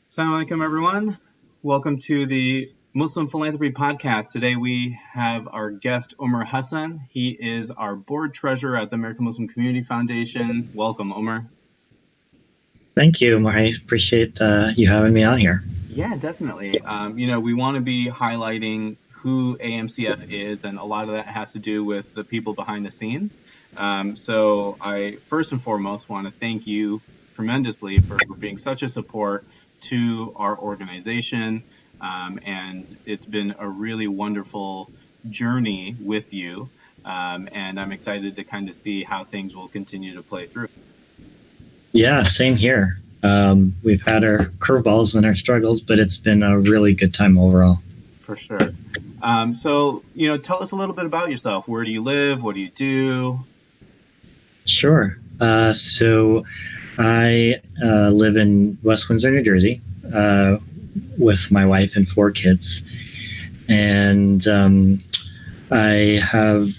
Assalamu alaikum, everyone. Welcome to the Muslim Philanthropy Podcast. Today we have our guest, Omar Hassan. He is our board treasurer at the American Muslim Community Foundation. Welcome, Omar. Thank you, Muhi. Appreciate you having me on here. Yeah, definitely. We want to be highlighting who AMCF is, and a lot of that has to do with the people behind the scenes. So I first and foremost want to thank you tremendously for being such a support to our organization, and it's been a really wonderful journey with you, and I'm excited to kind of see how things will continue to play through. Yeah, same here. We've had our curveballs and our struggles, but it's been a really good time overall. For sure. So, tell us a little bit about yourself. Where do you live? What do you do? Sure. So I live in West Windsor, New Jersey, with my wife and 4 kids. And I have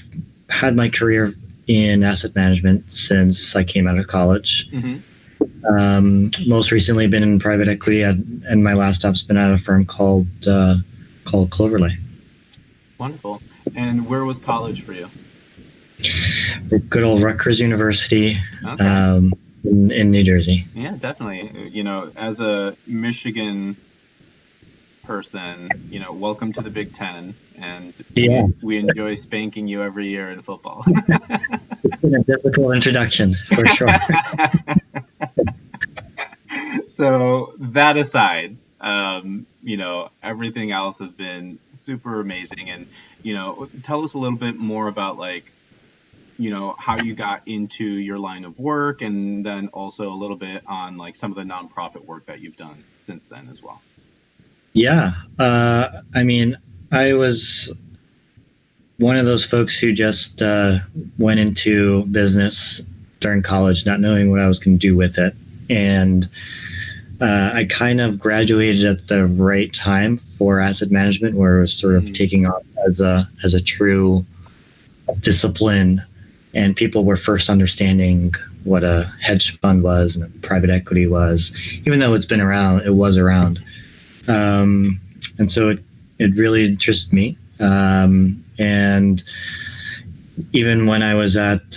had my career in asset management since I came out of college. Mm-hmm. Most recently been in private equity, and my last stop's been at a firm called Cloverley. Wonderful. And where was college for you? Good old Rutgers University. Okay. In New Jersey. Yeah, definitely. As a Michigan person, welcome to the Big Ten, and we enjoy spanking you every year in football. It's been a difficult introduction, for sure. So that aside, everything else has been super amazing, and tell us a little bit more about how you got into your line of work, and then also a little bit on some of the nonprofit work that you've done since then as well. Yeah. I was one of those folks who just went into business during college, not knowing what I was going to do with it. And I kind of graduated at the right time for asset management, where it was sort of taking off as a true discipline. And people were first understanding what a hedge fund was and private equity was, even though it was around. And so it really interested me. And even when I was at,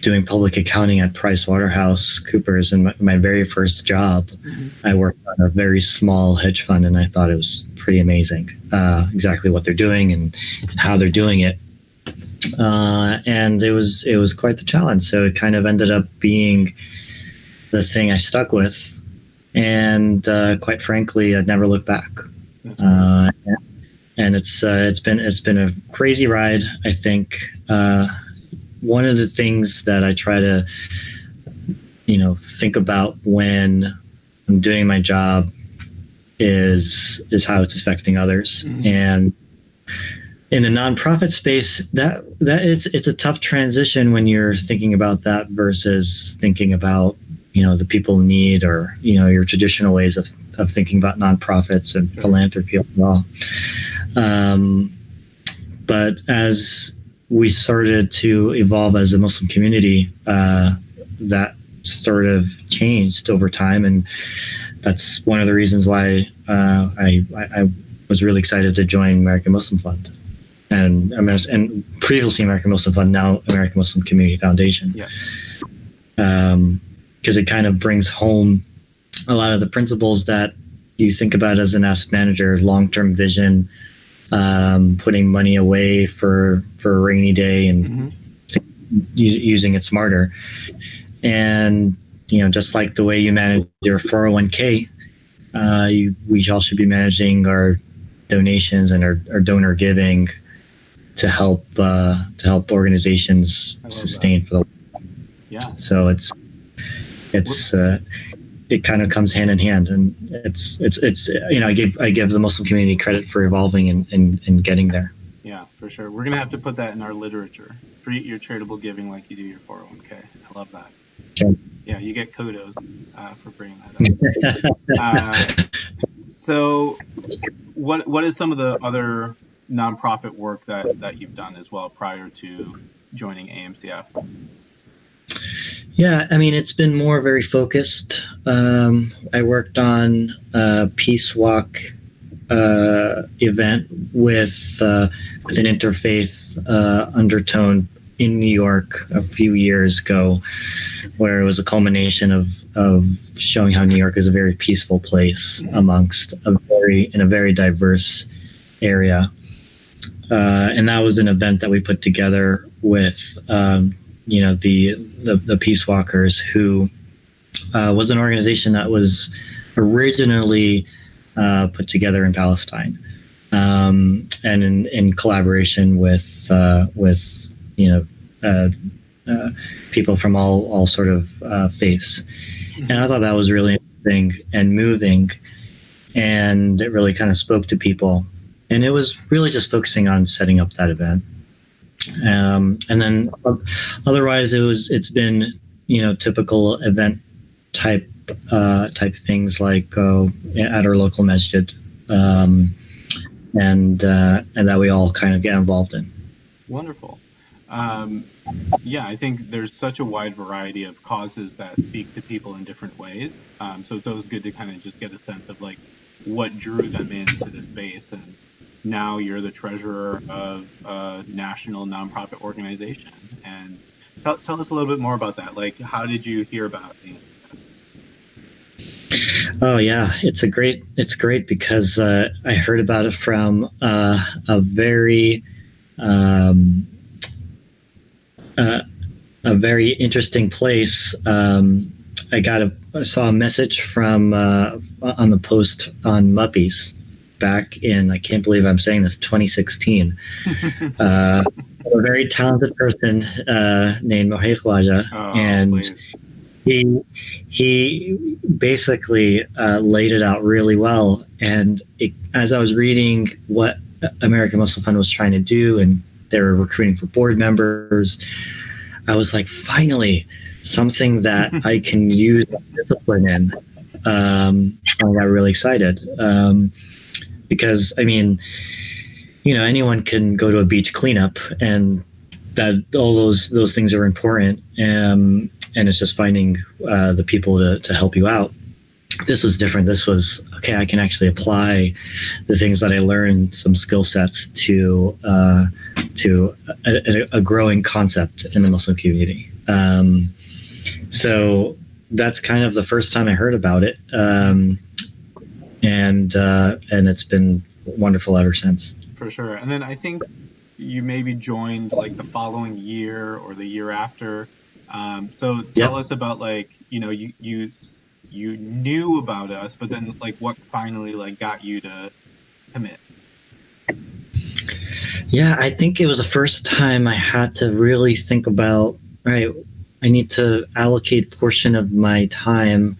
doing public accounting at PricewaterhouseCoopers, and my very first job, I worked on a very small hedge fund, and I thought it was pretty amazing, exactly what they're doing and how they're doing it. And it was quite the challenge. So it kind of ended up being the thing I stuck with, and quite frankly, I'd never looked back. And it's been a crazy ride. I think one of the things that I try to think about when I'm doing my job is how it's affecting others. And in the nonprofit space, that it's a tough transition when you're thinking about that versus thinking about the people in need, or your traditional ways of thinking about nonprofits and philanthropy overall. But as we started to evolve as a Muslim community, that sort of changed over time, and that's one of the reasons why I was really excited to join American Muslim Fund, and previously American Muslim Fund, now American Muslim Community Foundation. Yeah. Because it kind of brings home a lot of the principles that you think about as an asset manager: long-term vision, putting money away for a rainy day, and using it smarter. And just like the way you manage your 401k, we all should be managing our donations and our donor giving to help organizations sustain for the. Yeah. So it kind of comes hand in hand, and it's I give the Muslim community credit for evolving and getting there. Yeah, for sure. We're gonna have to put that in our literature. Treat your charitable giving like you do your 401k. I love that. Sure. Yeah, you get kudos for bringing that up. So, what is some of the other nonprofit work that you've done as well prior to joining AMCF? Yeah, I mean, it's been more very focused. I worked on a Peace Walk event with an interfaith undertone in New York a few years ago, where it was a culmination of showing how New York is a very peaceful place amongst in a very diverse area. And that was an event that we put together with the Peace Walkers, who was an organization that was originally put together in Palestine, and in collaboration with people from all sort of faiths. And I thought that was really interesting and moving, and it really kind of spoke to people. And it was really just focusing on setting up that event. And then otherwise it's been, typical event type things like at our local masjid, and that we all kind of get involved in. Wonderful. Yeah, I think there's such a wide variety of causes that speak to people in different ways. So it's always good to kind of just get a sense of like what drew them into this space. And now you're the treasurer of a national nonprofit organization. And tell us a little bit more about that. Like, how did you hear about it? Oh yeah, it's great because I heard about it from a very interesting place. I saw a message from on the post on Muppies back in, I can't believe I'm saying this, 2016. A very talented person named Muhi Khwaja, and please. He basically laid it out really well. And as I was reading what American Muslim Fund was trying to do, and they were recruiting for board members, I was like, finally, something that I can use discipline in. I got really excited because, I mean, anyone can go to a beach cleanup, and that all those things are important. And it's just finding the people to help you out. This was different. This was, okay, I can actually apply the things that I learned, some skill sets to a growing concept in the Muslim community. So that's kind of the first time I heard about it. And it's been wonderful ever since. For sure. And then I think you maybe joined like the following year or the year after. So tell us about like, you knew about us, but then like what finally like got you to commit? Yeah, I think it was the first time I had to really think about, right, I need to allocate a portion of my time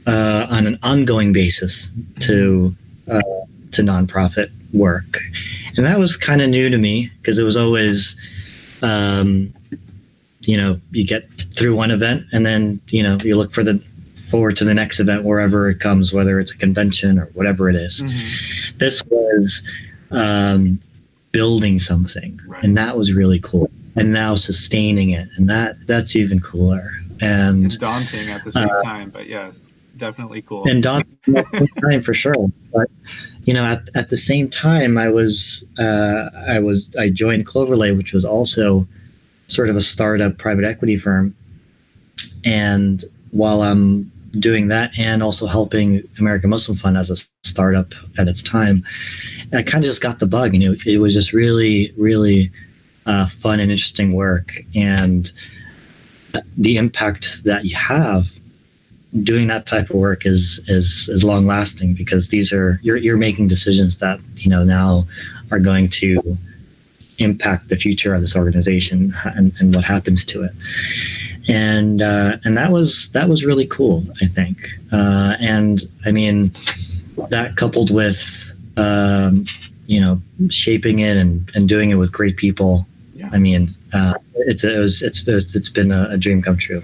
on an ongoing basis to nonprofit work. And that was kind of new to me because it was always, you get through one event and then, you look forward to the next event wherever it comes, whether it's a convention or whatever it is. Mm-hmm. This was building something, right. And that was really cool. And now sustaining it, and that's even cooler. And it's daunting at the same time, but yes, definitely cool. And daunting at the same time for sure. But at the same time, I joined Cloverlay, which was also sort of a startup private equity firm. And while I'm doing that and also helping American Muslim Fund as a startup at its time, I kind of just got the bug, and it was just really, really fun and interesting work. And the impact that you have doing that type of work is long lasting, because these are you're making decisions that now are going to impact the future of this organization and what happens to it. And that was really cool, I think. And I mean, that coupled with shaping it and doing it with great people. Yeah. I mean, it's been a dream come true.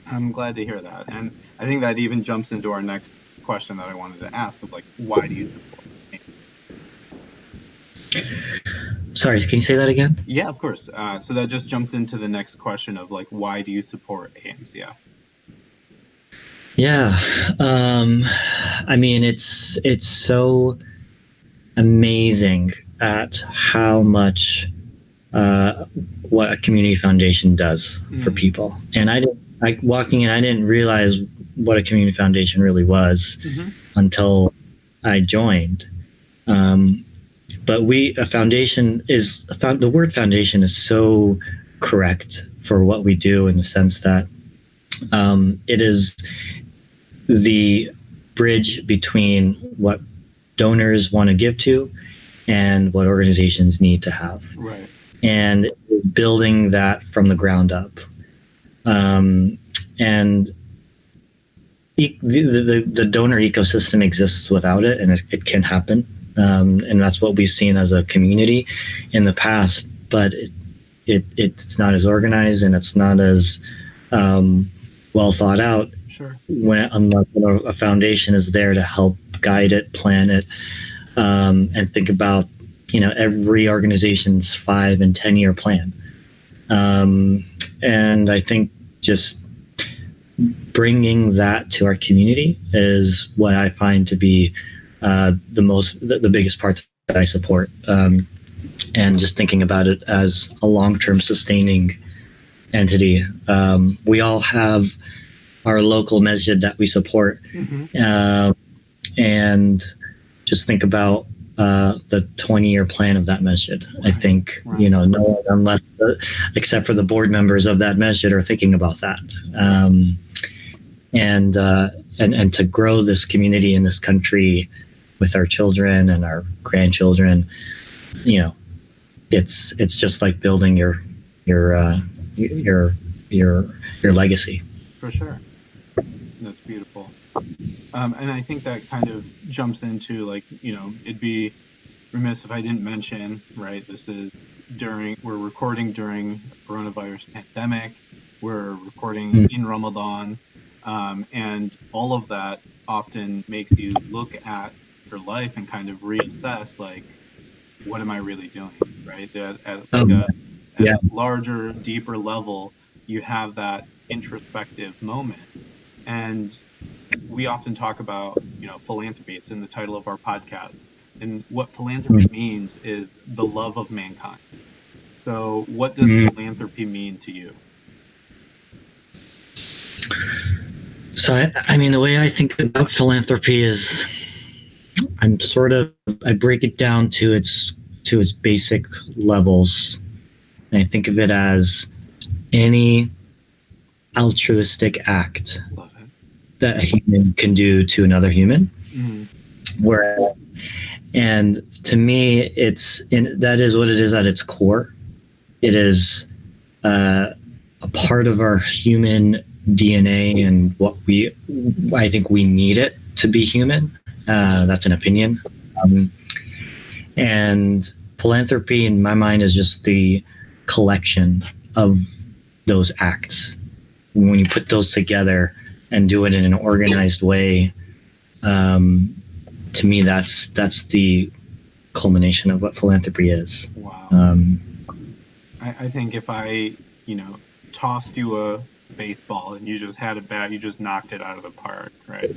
I'm glad to hear that, and I think that even jumps into our next question that I wanted to ask of like, why do you support me? Sorry, can you say that again? Yeah, of course. So that just jumps into the next question of like, why do you support AMCF? Yeah, I mean, it's so amazing at how much what a community foundation does for people. And walking in, I didn't realize what a community foundation really was until I joined. But the word foundation is so correct for what we do, in the sense that it is the bridge between what donors want to give to and what organizations need to have. Right. And building that from the ground up. And the donor ecosystem exists without it, and it can happen. And that's what we've seen as a community in the past, but it's not as organized, and it's not as well thought out. Sure. Unless a foundation is there to help guide it, plan it, and think about every organization's 5 and 10-year plan. And I think just bringing that to our community is what I find to be the biggest part that I support. And just thinking about it as a long-term sustaining entity. We all have our local masjid that we support. And just think about the 20-year plan of that masjid. Right. I think, no one, unless except for the board members of that masjid, are thinking about that. And to grow this community in this country with our children and our grandchildren, it's just like building your legacy. For sure. That's beautiful. And I think that kind of jumps into, like, it'd be remiss if I didn't mention, right, we're recording during coronavirus pandemic, we're recording in Ramadan, and all of that often makes you look at your life and kind of reassess, like, what am I really doing, right? At a larger, deeper level, you have that introspective moment. And we often talk about, philanthropy. It's in the title of our podcast. And what philanthropy means is the love of mankind. So what does philanthropy mean to you? So, I mean, the way I think about philanthropy is I break it down to its basic levels. And I think of it as any altruistic act that a human can do to another human. And to me, that is what it is at its core. It is a part of our human DNA and I think we need it to be human. That's an opinion. And philanthropy, in my mind, is just the collection of those acts. When you put those together and do it in an organized way, to me, that's the culmination of what philanthropy is. Wow. I think if I, tossed you a baseball and you just had a bat, you just knocked it out of the park, right?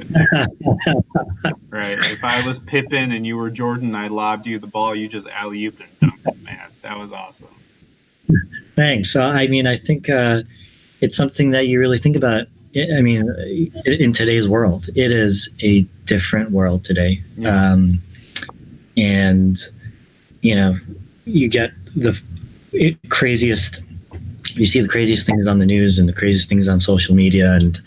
Right. If I was Pippen and you were Jordan, I lobbed you the ball, you just alley-ooped and dunked it, man. That was awesome. Thanks. I mean, I think it's something that you really think about. I mean, in today's world, it is a different world today. Yeah. And, you get you see the craziest things on the news and the craziest things on social media. And,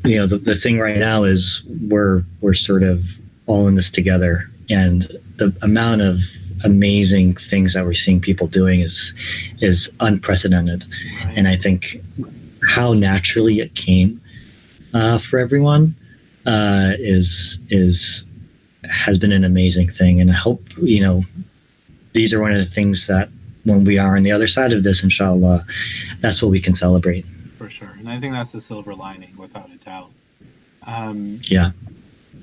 the thing right now is we're sort of all in this together. And the amount of amazing things that we're seeing people doing is unprecedented. Right. And I think how naturally it came for everyone has been an amazing thing. And I hope, these are one of the things that when we are on the other side of this, inshallah, that's what we can celebrate. For sure. And I think that's the silver lining, without a doubt. Yeah.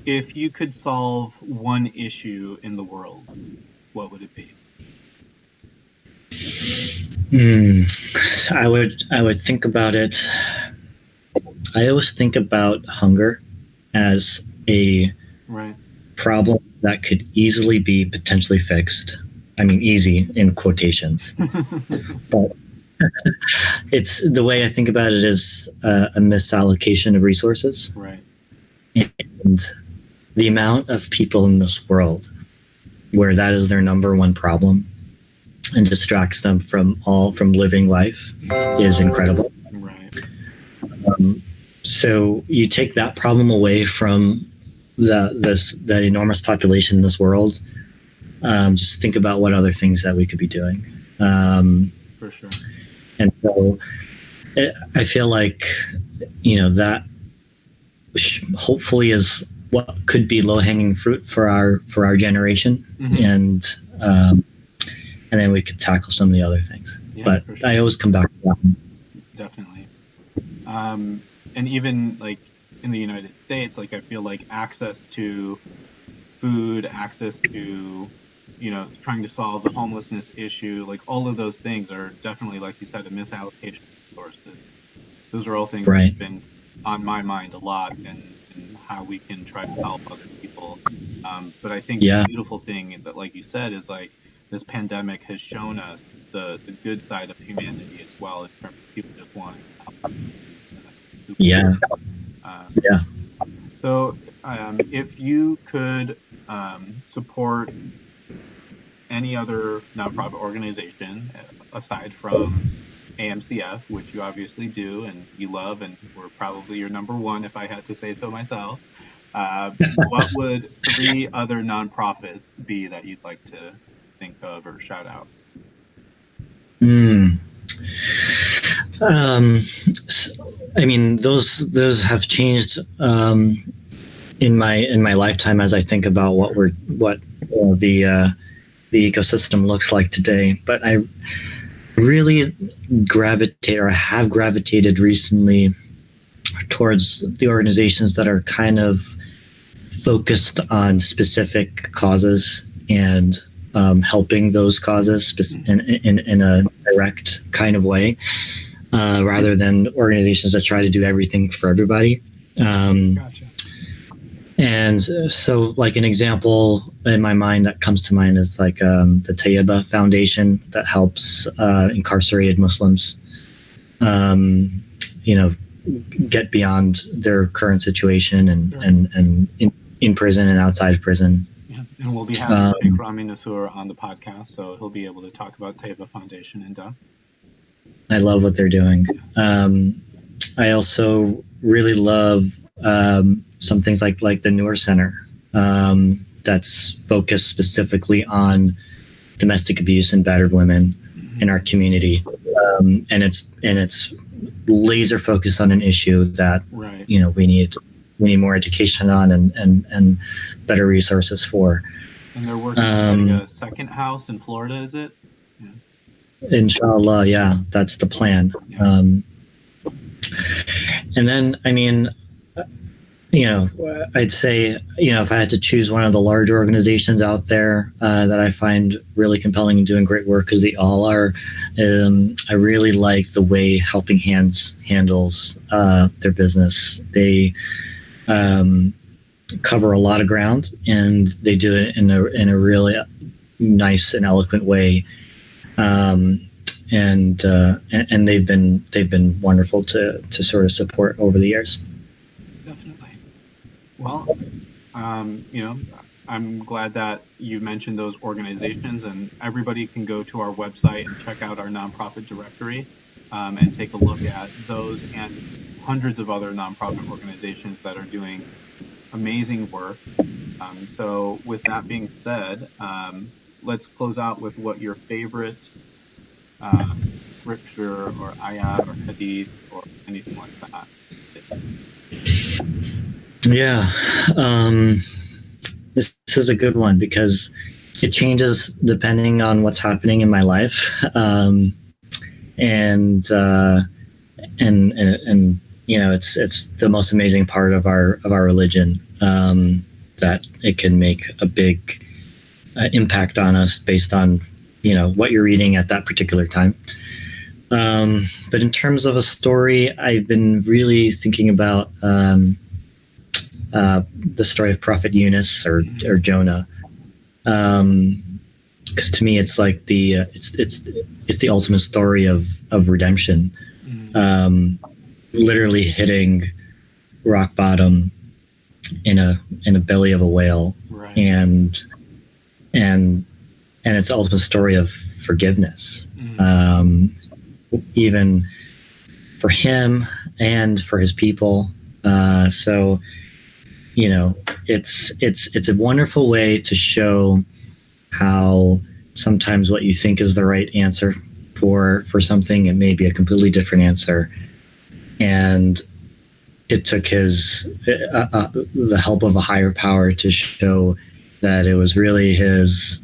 If you could solve one issue in the world, what would it be? I would think about it. I always think about hunger as a Right. problem that could easily be potentially fixed. I mean, easy in quotations, but it's the way I think about it is a misallocation of resources. Right. And the amount of people in this world where that is their number one problem and distracts them from living life is incredible. Right. So you take that problem away from the enormous population in this world. Just think about what other things that we could be doing. For sure. And so I feel like, that hopefully is what could be low-hanging fruit for our generation. Mm-hmm. And then we could tackle some of the other things. Yeah, but sure. I always come back to that one. Definitely. And even like in the United States, like I feel like access to food, access to, trying to solve the homelessness issue, like all of those things are definitely, like you said, a misallocation of resources. Those are all things that have been on my mind a lot, and how we can try to help other people. But I think the beautiful thing that, like you said, is like this pandemic has shown us the good side of humanity as well, in terms of people just wanting to help. So if you could support any other nonprofit organization aside from AMCF, which you obviously do and you love, and we're probably your number one if I had to say so myself, what would 3 other nonprofits be that you'd like to think of or shout out? I mean, those have changed in my lifetime as I think about what the ecosystem looks like today. But I really have gravitated recently towards the organizations that are kind of focused on specific causes and helping those causes in a direct kind of way, rather than organizations that try to do everything for everybody. Gotcha. And so, like, an example in my mind that comes to mind is like the Tayyiba Foundation that helps incarcerated Muslims, get beyond their current situation and in prison and outside of prison. Yeah. And we'll be having Sheikh Rami Nasur on the podcast, so he'll be able to talk about Tayyiba Foundation in depth. I love what they're doing. I also really love some things like the Noor Center, that's focused specifically on domestic abuse and battered women in our community, and it's laser focused on an issue that we need more education on and better resources for. And they're working on a second house in Florida, is it? Yeah. Inshallah, yeah, that's the plan. Yeah. And then, I mean, I'd say, if I had to choose one of the larger organizations out there that I find really compelling and doing great work, because they all are, I really like the way Helping Hands handles their business. They cover a lot of ground, and they do it in a really nice and eloquent way. And they've been wonderful to sort of support over the years. Well, I'm glad that you mentioned those organizations, and everybody can go to our website and check out our nonprofit directory and take a look at those and hundreds of other nonprofit organizations that are doing amazing work. So with that being said, let's close out with what your favorite scripture or ayat or hadith or anything like that is. Yeah, this is a good one because it changes depending on what's happening in my life, and it's the most amazing part of our religion, that it can make a big impact on us based on what you're reading at that particular time. But in terms of a story, I've been really thinking about the story of Prophet Yunus or Jonah, because to me it's like it's the ultimate story of redemption, literally hitting rock bottom in a belly of a whale, right. and it's the ultimate story of forgiveness, even for him and for his people. So it's a wonderful way to show how sometimes what you think is the right answer for something, it may be a completely different answer, and it took the help of a higher power to show that it was really his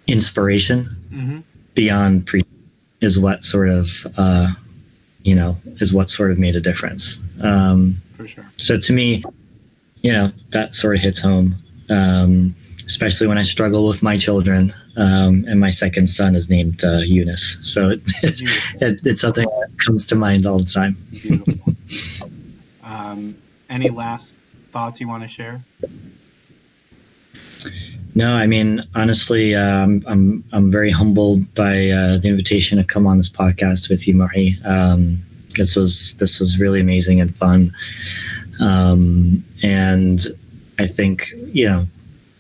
inspiration beyond is what sort of made a difference. For sure. So to me, that sort of hits home, especially when I struggle with my children, and my second son is named Yunus. So it's something that comes to mind all the time. Beautiful. Any last thoughts you want to share? No, I mean, honestly, I'm very humbled by the invitation to come on this podcast with you, Muhi. This was really amazing and fun, and I think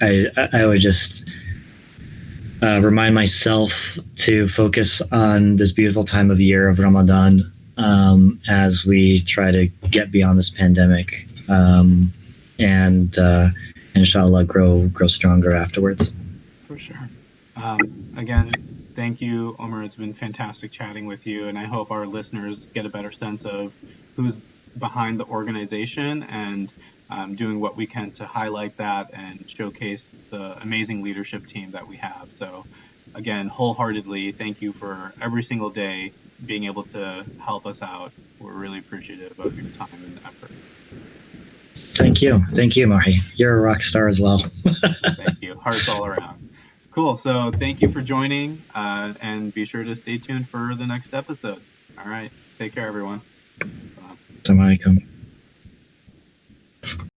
I would just remind myself to focus on this beautiful time of year of Ramadan, as we try to get beyond this pandemic, and inshallah grow stronger afterwards. For sure. Again, thank you, Omar. It's been fantastic chatting with you, and I hope our listeners get a better sense of who's behind the organization and doing what we can to highlight that and showcase the amazing leadership team that we have. So again, wholeheartedly, thank you for every single day being able to help us out. We're really appreciative of your time and effort. Thank you, Muhi. You're a rock star as well. Thank you. Hearts all around. Cool. So thank you for joining, and be sure to stay tuned for the next episode. All right. Take care, everyone. Assalamu alaikum.